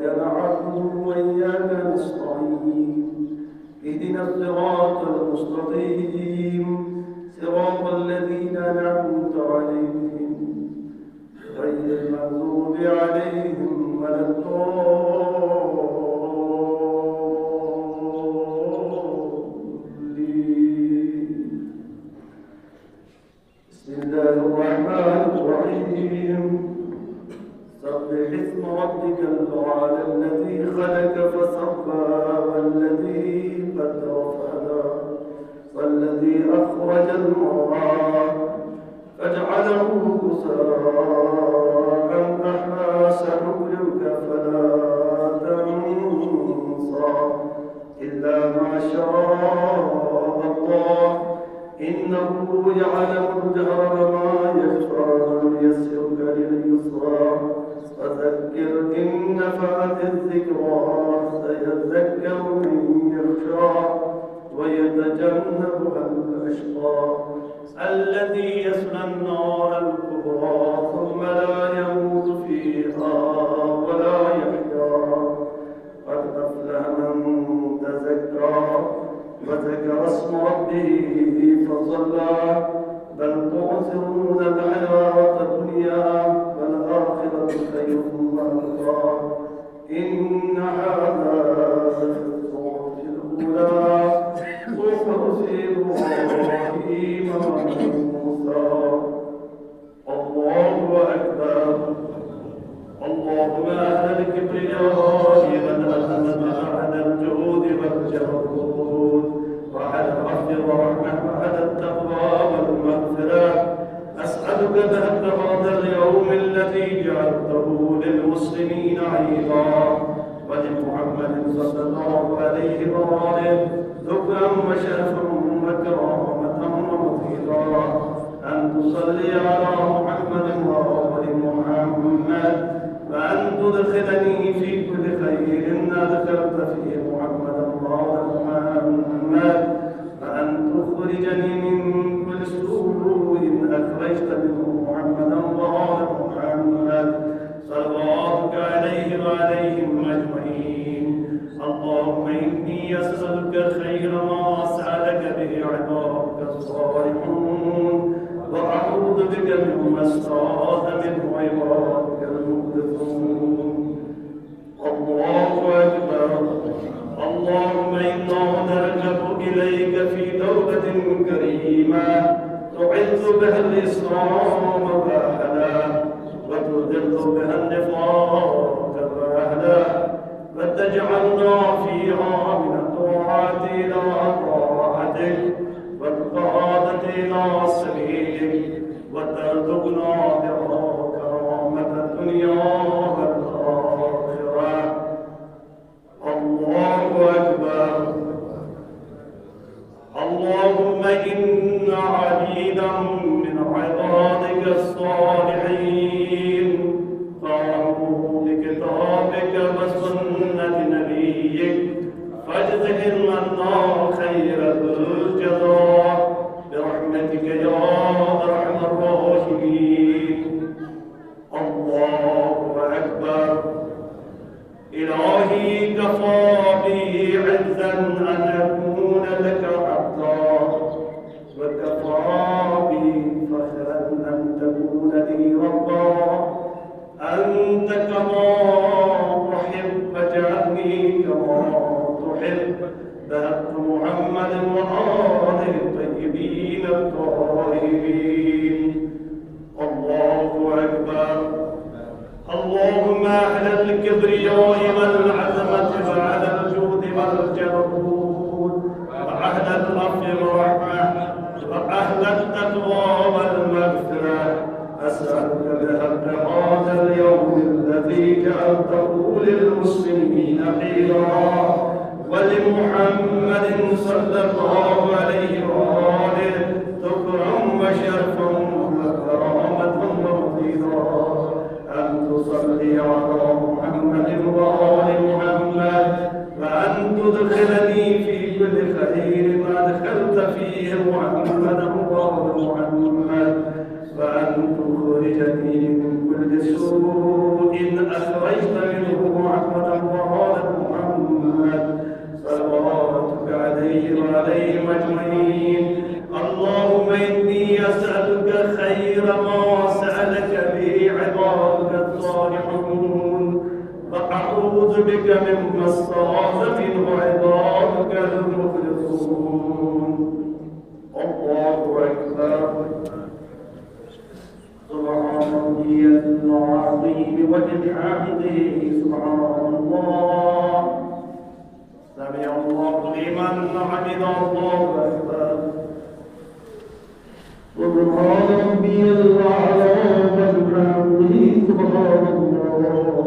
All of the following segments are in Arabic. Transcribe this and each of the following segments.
إياك نعبد وإياك نستعين اهدنا الصراط المستقيم صراط الذين أنعمت عليهم غير المغضوب عليهم ولا الضالين. بسم الله الرحمن الرحيم. سبح اسم ربك الأعلى الذي خلق فسوى والذي قدر فهدى والذي أخرج المرعى فجعله غثاء أحوى سنقرئك فلا تنسى إلا ما شاء الله إنه يعلم الجهر وما يخفى ويسرك لليسرى فذكر إن نفعت الذكرى سيذكر من يخشى ويتجنبها الأشقى الذي يصلى النار الكبرى ثم لا يموت فيها ولا يحيا قد أفلح من تزكى وذكر اسم ربه فصلى بل تؤثرون الحياة الدنيا والآخرة خير وأبقى إن هذا لفي الصحف الأولى صحف إبراهيم وموسى. الله أكبر. اللهم أهل الكبرياء والعظمة على الجود والجبروت وعلى العفو والرحمة وعلى التقوى والمغفرة أسألك بهد هذا اليوم الذي جعلته للمسلمين عيدا ولمحمد صلى الله عليه وآله ذكرا وشرفا وكرامة ومفيدا أن تصلي على محمد وآل محمد وأن تدخلني في كل خير أدخلت فيه محمدا وآل محمد وأن تخرجني من كل سوء أخرجت منه محمدا وآل محمد صلواتك عليه وعليهم أجمعين. اللهم إني أسألك خير ما سألك به عبادك الصالحون وأعوذ بك مما استعاذ منه عبادك المخلصون. الله أكبر. اللهم إنا نرغب إليك في دولة كريمة تعز بها الإسلام وأهله وتذل بها النفاق وأهله وتجعلنا فيها من الطاعة إلى طاعتك والقادة إلى سبيلك وترزقنا بها كرامة الدنيا والآخرة. الله أكبر. اللهم إن عبيدا من عبادك الصالحين قاموا بكتابك وسنة نبيك فاجزهم عنا خير الجزاء برحمتك يا أرحم الراحمين. الله أكبر. إلهي كفى بي عزا أن أكون لك عبدا وكفى بي فخرا أن تكون لي ربا. أنت كما تحب فاجعلني كما تحب. ذهبت محمد وآله الطيبين الطاهرين. الله أكبر. اللهم أهل الكبرياء والعظمة وعلى الجود والجبروت وأهل العفو والرحمة وأهل التقوى والمغفرة أسألك بحق هذا اليوم الذي جعلته للمسلمين عيدا ولمحمد صلى الله عليه وآله ذكرا وشرفا وكرامة ومفيدا أن تصلي على محمد وآل محمد وأن تدخلني في كل خير ما دخلت فيه محمدا وآل محمد وأن تخرجني من كل سوء أخرجت منه محمدا عبادك الصالحون وأعوذ بك مما استعاذ منه عبادك المخلصون. الله أكبر. سبحان ربي العظيم وبحمده سبحان الله. سمع الله لمن حمده. الله أكبر. سبحان ربي الأعلى وبحمده سبحان الله.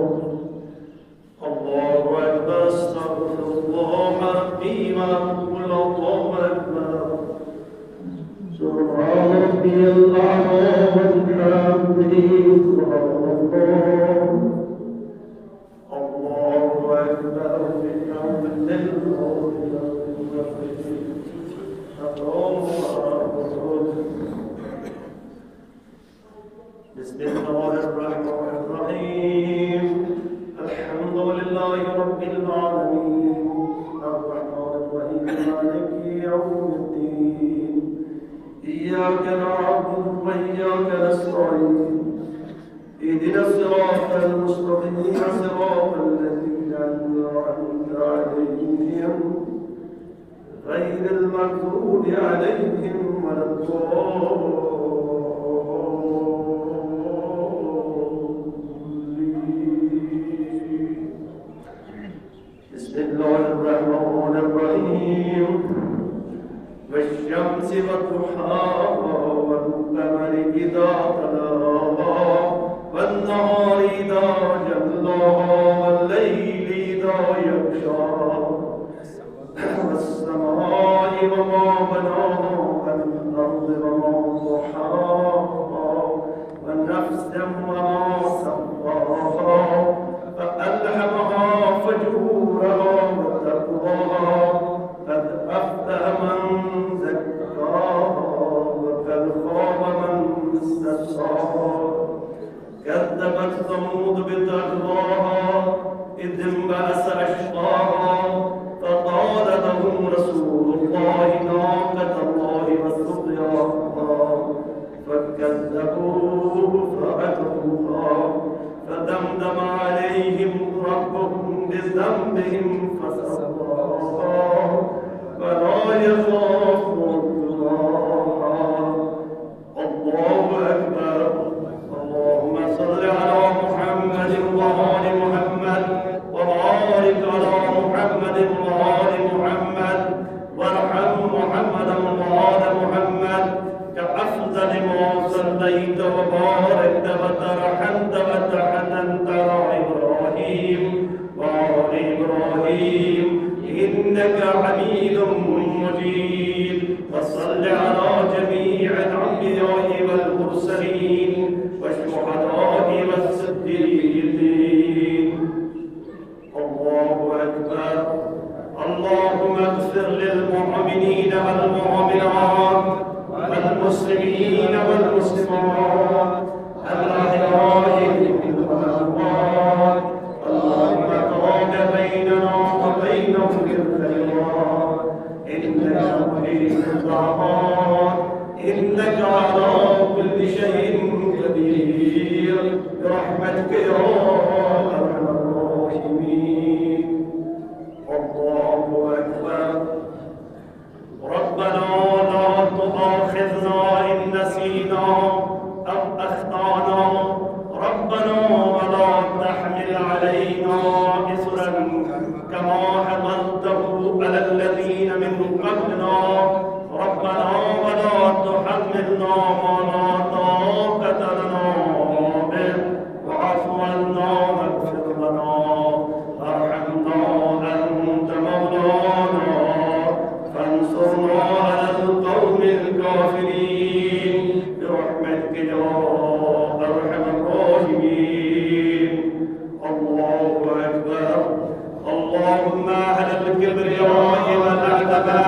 الله أكبر. استغفر الله ربي وأقول الله أكبر. سبحان ربي الأعلى وبحمده سبحان الله. الله أكبر. بحمد بسم الله الرحمن الرحيم. الحمد لله رب العالمين الرحمن الرحيم مالك يوم الدين. إياك نعبد وإياك نستعين. اهدنا الصراط المستقيم صراط الذين أنعمت عليهم غير المغضوب عليهم ولا الضالين. بسم الله الرحمن الرحيم. والشمس وضحاها والقمر إذا تلاها والنهار إذا جلاها والليل إذا يغشاها والسماء وما بناها والأرض وما طحاها والنفس وما سواها فألهمها فجورها وتقواها قد أفلح من زكاها وقد خاب من دساها. كذبت ثمود بتقواها إذ انبعث أشقاها فقال لهم رسول الله ناقة الله وسقياها فكذبوه فعقروها فدمدم عليهم ربهم بذنبهم فسواها فلا يخاف عقباها. الله أكبر. اللهم صل على محمد وآل محمد وبارك على محمد وآل محمد وارحم محمدا وآل محمد كأفضل ما صليت وباركت وترحمت وتحننت على إبراهيم وآل إبراهيم إنك حميد مجيد. وصل على جميع الأنبياء والمرسلين والشهداء والصديقين. الله أكبر. اللهم اغفر للمؤمنين والمؤمنات والمسلمين والمسلمات الأحياء منهم والأموات. اللهم طاب بيننا وبينهم بالخيرات إنك مجيب الدعوات إنك على كل شيء قدير برحمتك يا أرحم الراحمين. الله أكبر. ربنا لا تؤاخذنا إن نسينا أو أخطأنا. ربنا ولا تحمل علينا إصرا كما حملته على الذين من قبلنا. ربنا ولا تحملنا ما لا طاقة لنا به واعف عنا واغفر لنا وارحمنا أنت مولانا فانصرنا على القوم الكافرين برحمتك يا أرحم الراحمين. الله أكبر. اللهم على الكبرياء والعظمة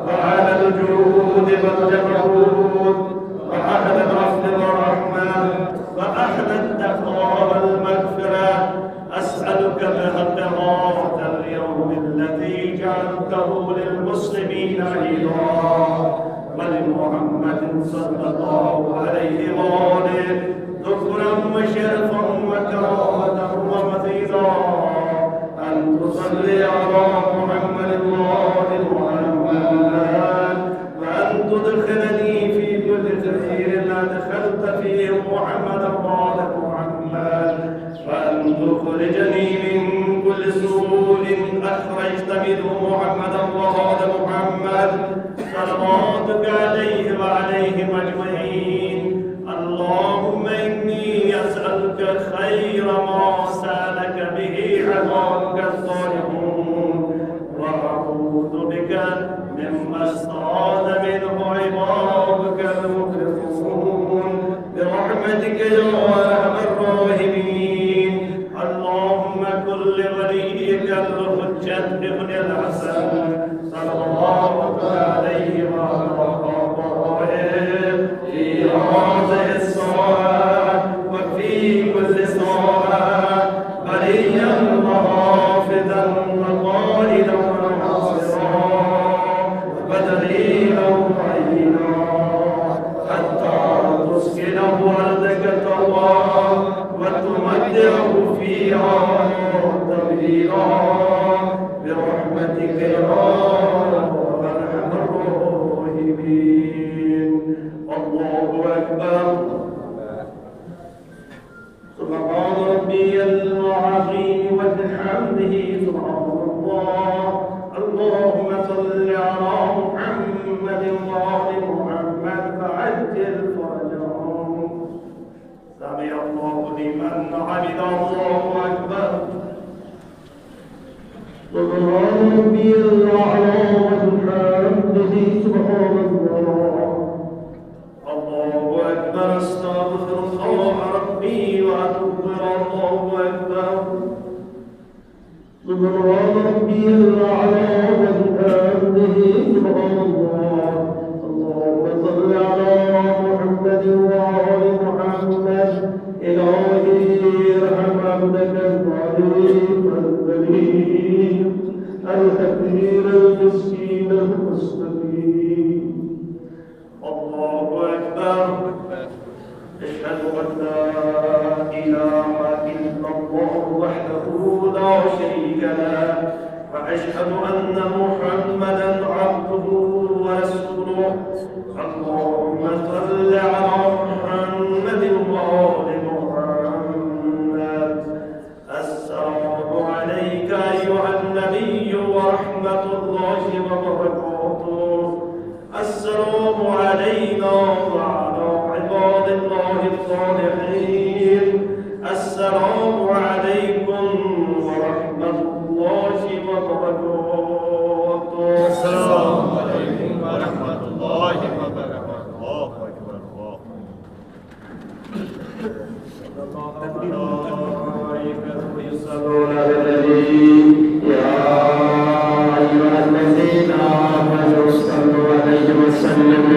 وعلى الجود والجبروت وعلى العفو والرحمة وأهل التقوى والمغفرة أسألك بحق هذا اليوم الذي جعلته للمسلمين عيدا ولمحمد صلى الله عليه وآله ذكرا وشرفا كرامة ومزيدا أن تصلي على محمد وآل محمد، وأن تدخلني في كل خير أدخلت فيه محمد وآل محمد، وأن تخرجني من كل سوء أخرجت منه محمد وآل محمد، صلواتك عليه وعليهم أجمعين. اللهم إني أسألك خير ما سألك به عبادك الصالحون، وأعوذ بك مما استعاذ منه عبادك المخلصون برحمتك يا أرحم الراحمين. اللهم كن لوليك الحجة ابن الحسن صلى الله عليه وآله في هذه الساعة وفي كل ساعة وليا وحافظا وقائدا وناصرا ودليلا وعينا حتى تسكنه أرضك طوعا وتمتعه فيها طويلا برحمتك يا أرحم الراحمين. الله أكبر. سبحان ربي العظيم وبحمده سبحان الله. اللهم صل على محمد وآل محمد فعجل فرجهم. سمع الله لمن حمده. الله أكبر. سبحان ربي الأعلى وبحمده سبحان الله. الله أكبر. أستغفر الله ربي وأتوب إلى الله أكبر. سبحان ربي الأعلى وبحمده سبحان الله. اللهم صل على محمد وآل محمد. إلهي ارحم عبدك الضعيف الذليل الفقير المسكين المستقيم. الله أكبر. أشهد أن لا إله إلا الله وحده لا شريك له، وأشهد أن محمدا عبده ورسوله. اللهم صل على محمد وآل محمد. السلام عليك أيها النبي ورحمة الله وبركاته. السلام علينا وعلى عباد الله الصالحين. السلام عليكم ورحمة الله وبركاته. السلام عليكم ورحمة الله وبركاته. الله أكبر. الملائكة يصلون على النبي يا أيها الذين آمنوا صلوا عليه وسلموا